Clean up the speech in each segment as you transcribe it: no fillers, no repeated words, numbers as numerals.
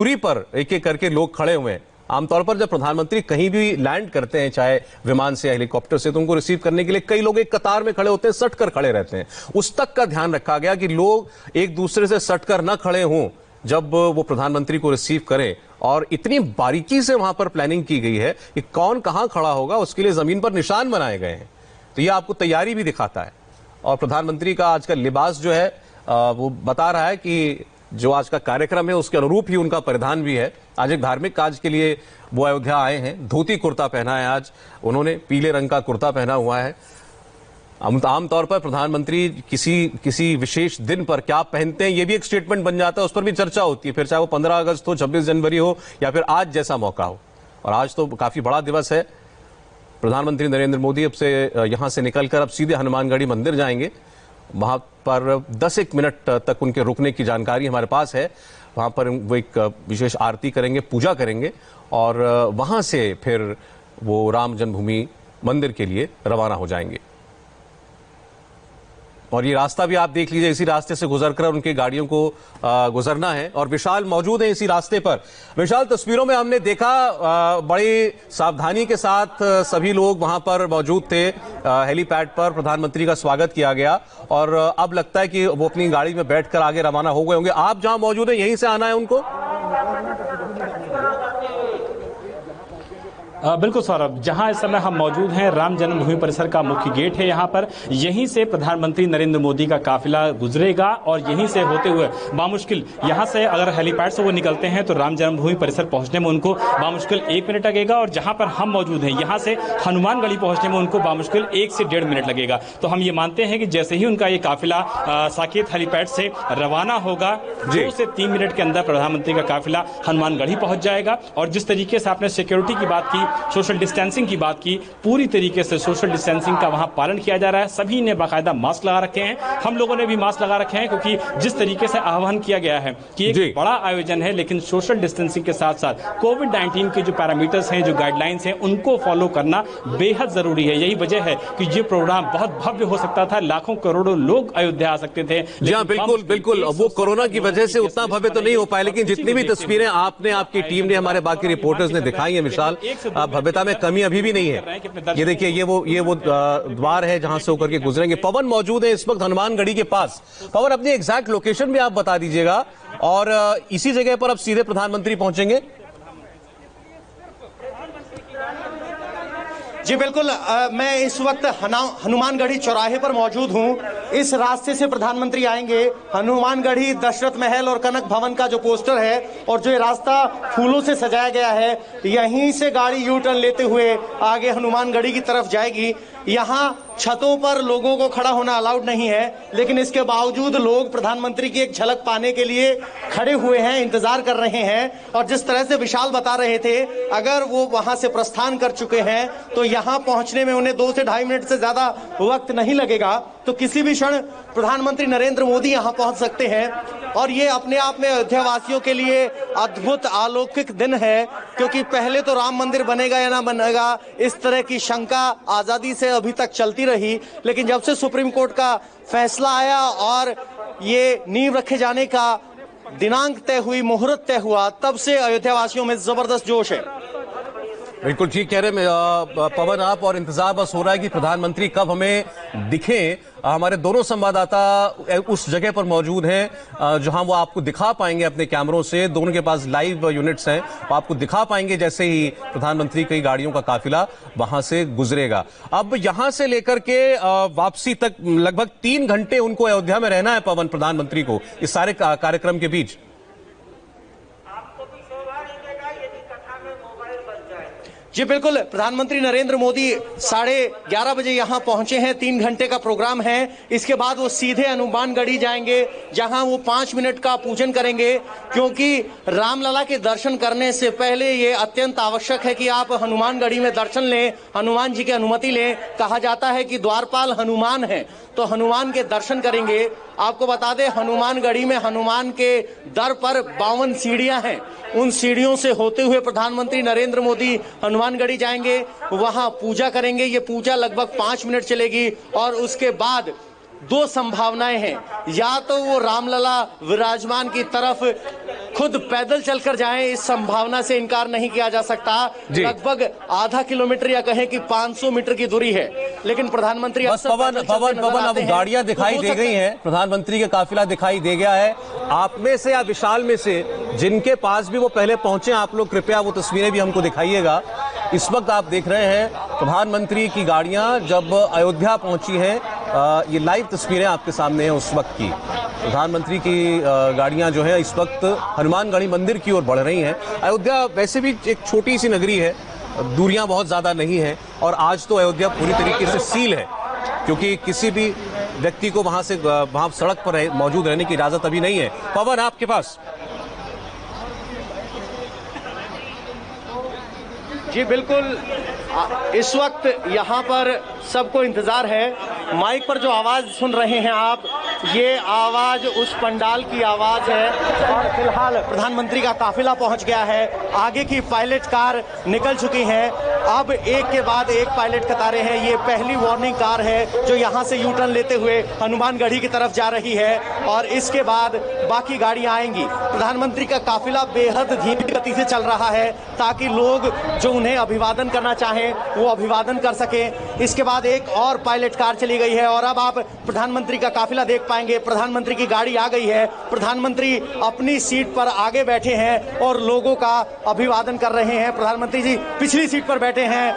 दूरी पर एक एक करके लोग खड़े हुए हैं। आमतौर पर जब प्रधानमंत्री कहीं भी लैंड करते हैं, चाहे विमान से या हेलीकॉप्टर से, तो उनको रिसीव करने के लिए कई लोग एक कतार में खड़े होते हैं, सट कर खड़े रहते हैं। उस तक का ध्यान रखा गया कि लोग एक दूसरे से सट कर न खड़े हों जब वो प्रधानमंत्री को रिसीव करें। और इतनी बारीकी से वहां पर प्लानिंग की गई है कि कौन कहां खड़ा होगा, उसके लिए जमीन पर निशान बनाए गए हैं। तो यह आपको तैयारी भी दिखाता है। और प्रधानमंत्री का आज का लिबास जो है वो बता रहा है कि जो आज का कार्यक्रम है उसके अनुरूप ही उनका परिधान भी है। आज एक धार्मिक काज के लिए वो अयोध्या आए हैं। धोती कुर्ता पहना है आज उन्होंने, पीले रंग का कुर्ता पहना हुआ है। आमतौर पर प्रधानमंत्री किसी विशेष दिन पर क्या पहनते हैं ये भी एक स्टेटमेंट बन जाता है, उस पर भी चर्चा होती है, फिर चाहे वो 15 अगस्त हो, 26 जनवरी हो या फिर आज जैसा मौका हो। और आज तो काफी बड़ा दिवस है। प्रधानमंत्री नरेंद्र मोदी अब से यहां से निकलकर अब सीधे हनुमानगढ़ी मंदिर जाएंगे। वहां पर 10-1 मिनट तक उनके रुकने की जानकारी हमारे पास है। वहां पर वो एक विशेष आरती करेंगे, पूजा करेंगे और वहां से फिर वो राम जन्मभूमि मंदिर के लिए रवाना हो जाएंगे। और ये रास्ता भी आप देख लीजिए, इसी रास्ते से गुजरकर उनकी गाड़ियों को गुजरना है। और विशाल मौजूद है इसी रास्ते पर। विशाल, तस्वीरों में हमने देखा बड़ी सावधानी के साथ सभी लोग वहां पर मौजूद थे। हेलीपैड पर प्रधानमंत्री का स्वागत किया गया और अब लगता है कि वो अपनी गाड़ी में बैठकर आगे रवाना हो गए होंगे। आप जहां मौजूद हैं यहीं से आना है उनको? बिल्कुल सौरभ, जहां इस समय हम मौजूद हैं राम जन्मभूमि परिसर का मुख्य गेट है यहाँ पर। यहीं से प्रधानमंत्री नरेंद्र मोदी का काफिला गुजरेगा और यहीं से होते हुए बामुश्किल यहाँ से अगर हेलीपैड से वो निकलते हैं तो राम जन्मभूमि परिसर पहुंचने में उनको बामुश्किल 1 मिनट लगेगा। और जहां पर हम मौजूद हैं यहाँ से हनुमानगढ़ी पहुंचने में उनको बामुश्किल 1 से 1.5 मिनट लगेगा। तो हम ये मानते हैं कि जैसे ही उनका ये काफिला साकेत हेलीपैड से रवाना होगा 2 से 3 मिनट के अंदर प्रधानमंत्री का काफिला हनुमानगढ़ी पहुंच जाएगा। और जिस तरीके से आपने सिक्योरिटी की बात की, सोशल डिस्टेंसिंग की बात की, पूरी तरीके से सोशल डिस्टेंसिंग का वहां पालन किया जा रहा है। सभी ने बाकायदा मास्क लगा रखे हैं, हम लोगों ने भी मास्क लगा रखे हैं, क्योंकि जिस तरीके से आह्वान किया गया है कि एक बड़ा आयोजन है लेकिन सोशल डिस्टेंसिंग के साथ साथ कोविड-19 के जो पैरामीटर्स हैं, जो गाइडलाइंस हैं, उनको फॉलो करना बेहद जरूरी है। यही वजह है कि ये प्रोग्राम बहुत भव्य हो सकता था, लाखों करोड़ों लोग अयोध्या आ सकते थे। जी हाँ, बिल्कुल बिल्कुल। वो कोरोना की वजह से उतना भव्य तो नहीं हो पाया, लेकिन जितनी भी तस्वीरें आपने, आपकी टीम ने, हमारे बाकी रिपोर्टर्स ने दिखाई है विशाल, भव्यता में कमी अभी भी नहीं है। ये देखिए, ये वो द्वार है जहां से होकर के गुजरेंगे। पवन मौजूद है इस वक्त हनुमानगढ़ी के पास। पवन, अपनी एग्जैक्ट लोकेशन भी आप बता दीजिएगा। और इसी जगह पर अब सीधे प्रधानमंत्री पहुंचेंगे? जी बिल्कुल, मैं इस वक्त हनुमानगढ़ी चौराहे पर मौजूद हूं। इस रास्ते से प्रधानमंत्री आएंगे। हनुमानगढ़ी दशरथ महल और कनक भवन का जो पोस्टर है और जो ये रास्ता फूलों से सजाया गया है, यहीं से गाड़ी यू टर्न लेते हुए आगे हनुमानगढ़ी की तरफ जाएगी। यहाँ छतों पर लोगों को खड़ा होना अलाउड नहीं है, लेकिन इसके बावजूद लोग प्रधानमंत्री की एक झलक पाने के लिए खड़े हुए हैं, इंतजार कर रहे हैं। और जिस तरह से विशाल बता रहे थे, अगर वो वहां से प्रस्थान कर चुके हैं तो यहाँ पहुंचने में उन्हें 2 से 2.5 मिनट से ज्यादा वक्त नहीं लगेगा। तो किसी भी क्षण प्रधानमंत्री नरेंद्र मोदी यहाँ पहुंच सकते हैं। और ये अपने आप में अयोध्या वासियों के लिए अद्भुत अलौकिक दिन है, क्योंकि पहले तो राम मंदिर बनेगा या ना बनेगा, इस तरह की शंका आजादी से अभी तक चलती रही। लेकिन जब से सुप्रीम कोर्ट का फैसला आया और ये नींव रखे जाने का दिनांक तय हुई, मुहूर्त तय हुआ, तब से अयोध्या वासियों में जबरदस्त जोश है। बिल्कुल ठीक कह रहे हैं पवन आप, और इंतजार बस हो रहा है कि प्रधानमंत्री कब हमें दिखें। हमारे दोनों संवाददाता उस जगह पर मौजूद हैं जहां वो आपको दिखा पाएंगे अपने कैमरों से। दोनों के पास लाइव यूनिट्स हैं, वो आपको दिखा पाएंगे जैसे ही प्रधानमंत्री की गाड़ियों का काफिला वहां से गुजरेगा। अब यहां से लेकर के वापसी तक लगभग 3 घंटे उनको अयोध्या में रहना है पवन, प्रधानमंत्री को, इस सारे कार्यक्रम के बीच। जी बिल्कुल, प्रधानमंत्री नरेंद्र मोदी 11:30 बजे यहां पहुंचे हैं। 3 घंटे का प्रोग्राम है। इसके बाद वो सीधे हनुमानगढ़ी जाएंगे, जहां वो 5 मिनट का पूजन करेंगे, क्योंकि रामलला के दर्शन करने से पहले ये अत्यंत आवश्यक है कि आप हनुमानगढ़ी में दर्शन लें, हनुमान जी की अनुमति लें। कहा जाता है कि द्वारपाल हनुमान है, तो हनुमान के दर्शन करेंगे। आपको बता दें, हनुमानगढ़ी में हनुमान के दर पर 52 सीढ़ियां हैं। उन सीढ़ियों से होते हुए प्रधानमंत्री नरेंद्र मोदी हनुमानगढ़ी जाएंगे, वहां पूजा करेंगे। ये पूजा लगभग 5 मिनट चलेगी और उसके बाद दो संभावनाएं हैं, या तो वो रामलला विराजमान की तरफ खुद पैदल चलकर जाएं, इस संभावना से इनकार नहीं किया जा सकता। लगभग आधा किलोमीटर या कहें कि 500 मीटर की दूरी है, लेकिन प्रधानमंत्री बस पवन अब गाड़ियां दिखाई दे गई हैं, प्रधानमंत्री का काफिला दिखाई दे गया है। आप में से या विशाल में से जिनके पास भी वो पहले पहुंचे, आप लोग कृपया वो तस्वीरें भी हमको दिखाइएगा। इस वक्त आप देख रहे हैं प्रधानमंत्री की गाड़ियां जब अयोध्या पहुंची हैं, ये लाइव तस्वीरें आपके सामने हैं उस वक्त की। प्रधानमंत्री की गाड़ियां जो है इस वक्त हनुमानगढ़ी मंदिर की ओर बढ़ रही हैं। अयोध्या वैसे भी एक छोटी सी नगरी है, दूरियां बहुत ज्यादा नहीं है, और आज तो अयोध्या पूरी तरीके से सील है, क्योंकि किसी भी व्यक्ति को वहां सड़क पर मौजूद रहने की इजाजत अभी नहीं है। पवन, आपके पास? जी बिल्कुल, इस वक्त यहाँ पर सबको इंतजार है। माइक पर जो आवाज सुन रहे हैं आप, ये आवाज उस पंडाल की आवाज है, और फिलहाल प्रधानमंत्री का काफिला पहुंच गया है। आगे की पायलट कार निकल चुकी हैं, अब एक के बाद एक पायलट कतारें हैं। ये पहली वार्निंग कार है जो यहाँ से यू टर्न लेते हुए हनुमानगढ़ी की तरफ जा रही है, और इसके बाद बाकी गाड़ियां आएंगी। प्रधानमंत्री का काफिला बेहद धीमी गति से चल रहा है, ताकि लोग जो उन्हें अभिवादन करना चाहें वो अभिवादन कर सकें। इसके बाद एक और पायलट कार चली गई है, और अब आप प्रधानमंत्री का काफिला देख पाएंगे। प्रधानमंत्री की गाड़ी आ गई है, प्रधानमंत्री अपनी सीट पर आगे बैठे हैं और लोगों का अभिवादन कर रहे हैं। प्रधानमंत्री जी पिछली सीट पर बैठे हैं,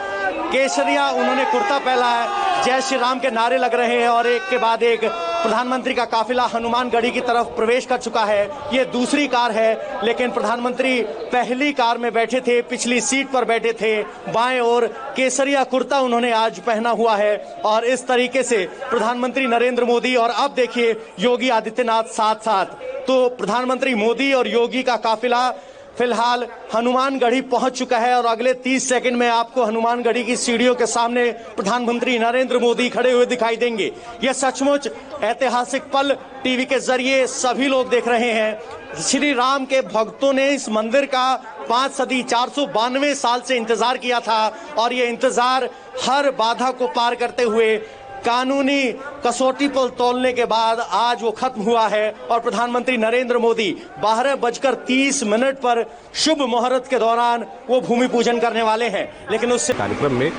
केसरिया उन्होंने कुर्ता पहना है, जय श्री राम के नारे लग रहे हैं, और एक के बाद एक प्रधानमंत्री का काफिला हनुमानगढ़ी की तरफ प्रवेश कर चुका है। ये दूसरी कार है, लेकिन प्रधानमंत्री पहली कार में बैठे थे, पिछली सीट पर बैठे थे। बाएं ओर केसरिया कुर्ता उन्होंने आज पहना हुआ है, और इस तरीके से प्रधानमंत्री नरेंद्र मोदी और अब देखिए योगी आदित्यनाथ साथ साथ। तो प्रधानमंत्री मोदी और योगी का काफिला फिलहाल हनुमानगढ़ी पहुंच चुका है, और अगले 30 सेकंड में आपको हनुमानगढ़ी की सीढ़ियों के सामने प्रधानमंत्री नरेंद्र मोदी खड़े हुए दिखाई देंगे। यह सचमुच ऐतिहासिक पल टीवी के जरिए सभी लोग देख रहे हैं। श्री राम के भक्तों ने इस मंदिर का 5 सदी 492 साल से इंतजार किया था, और ये इंतजार हर बाधा को पार करते हुए कानूनी कसौटी पर तोलने के बाद आज वो खत्म हुआ है, और प्रधानमंत्री नरेंद्र मोदी 12:30 पर शुभ मुहूर्त के दौरान वो भूमि पूजन करने वाले हैं। लेकिन उससे कार्यक्रम में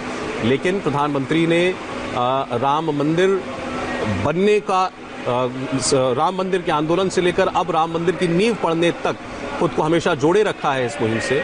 प्रधानमंत्री ने राम मंदिर बनने का, राम मंदिर के आंदोलन से लेकर अब राम मंदिर की नींव पड़ने तक खुद को हमेशा जोड़े रखा है इस मुहिम से।